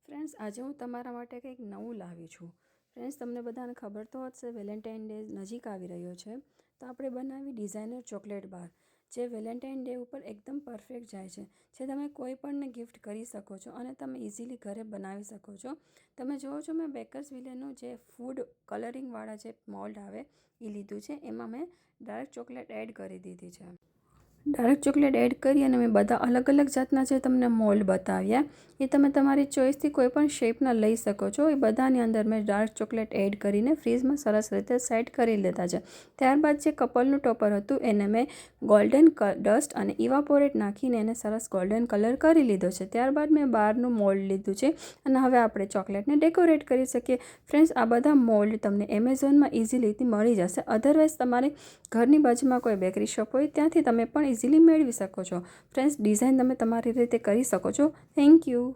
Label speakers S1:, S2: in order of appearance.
S1: Friends, આજે હું તમારા માટે કંઈક નવું લાવી છું. ફ્રેન્ડ્સ, તમને બધાને ખબર તો હશે વેલેન્ટાઇન ડે નજીક આવી રહ્યો છે, તો આપણે બનાવી ડિઝાઇનર ચોકલેટ બાર, જે વેલેન્ટાઇન ડે ઉપર એકદમ પરફેક્ટ જાય છે, જે તમે કોઈ પણને ગિફ્ટ કરી શકો છો અને તમે ઇઝીલી ઘરે બનાવી શકો છો. તમે જુઓ છો, મેં બેકર્સ વિલેનું જે ફૂડ કલરિંગવાળા જે મોલ્ડ આવે એ લીધું છે. એમાં મેં ડાર્ક ચોકલેટ એડ કરી દીધી છે. ડાર્ક ચોકલેટ એડ કરી અને મેં બધા અલગ અલગ જાતના જે તમને મોલ્ડ બતાવ્યા એ તમે તમારી ચોઈસથી કોઈ પણ શેપના લઈ શકો છો. એ બધાની અંદર મેં ડાર્ક ચોકલેટ એડ કરીને ફ્રીઝમાં સરસ રીતે સેટ કરી લીધા છે. ત્યારબાદ જે કપલનું ટોપર હતું એને મેં ગોલ્ડન ડસ્ટ અને ઇવાપોરેટ નાખીને એને સરસ ગોલ્ડન કલર કરી લીધો છે. ત્યારબાદ મેં બારનું મોલ્ડ લીધું છે અને હવે આપણે ચોકલેટને ડેકોરેટ કરી શકીએ. ફ્રેન્ડ્સ, આ બધા મોલ્ડ તમને એમેઝોનમાં ઇઝીલીથી મળી જશે. અધરવાઇઝ તમારે ઘરની બાજુમાં કોઈ બેકરી શોપ હોય ત્યાંથી તમે પણ ઇઝીલી મેળવી શકો છો. ફ્રેન્ડ્સ, ડિઝાઇન તમે તમારી રીતે કરી શકો છો. Thank you.